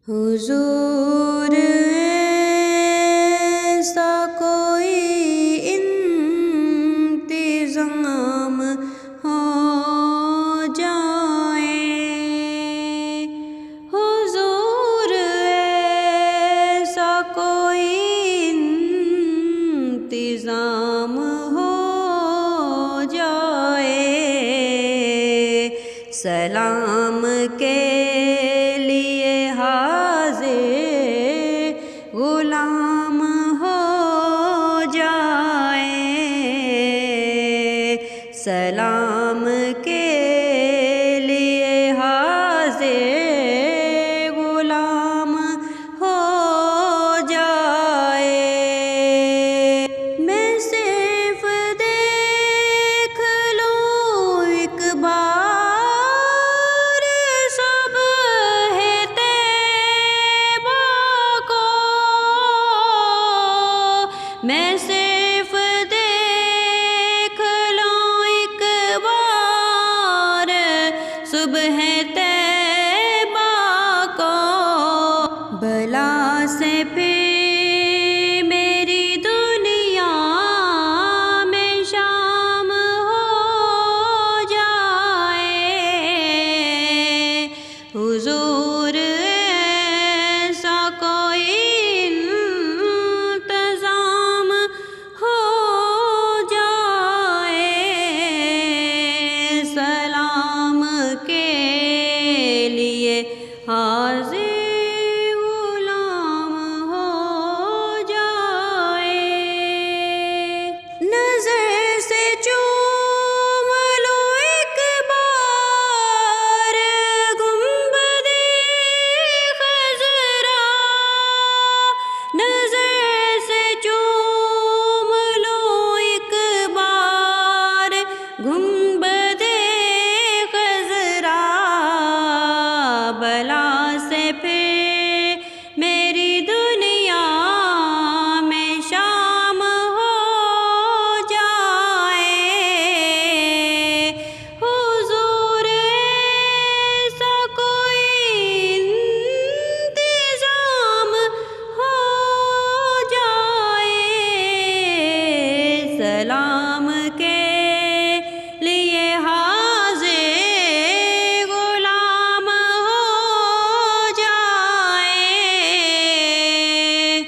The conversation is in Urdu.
حضور ایسا کوئی انتظام ہو جائے، حضور ایسا کوئی انتظام ہو جائے، سلام کے لیے غلام ہو جائے، سلام کے لیے حاضر غلام ہو جائے۔ میں صرف دیکھ لوں ایک بار سب ہے طیبہ کو، میں صرف دیکھ لوں ایک بار صبح طیبہ کو، بلا سے پھر میری دنیا میں شام ہو جائے، حضور ایسا کوئی انتظام ہو جائے، سلام کے لیے حاضر غلام ہو جائے۔ نظر سے چوم لو ایک بار گنبد خضرا، نظر سے چوم لو ایک بار گنبد خضرا، بلا سے پھر میری دنیا میں شام ہو جائے، حضور ایسا کوئی انتظام ہو جائے، سلام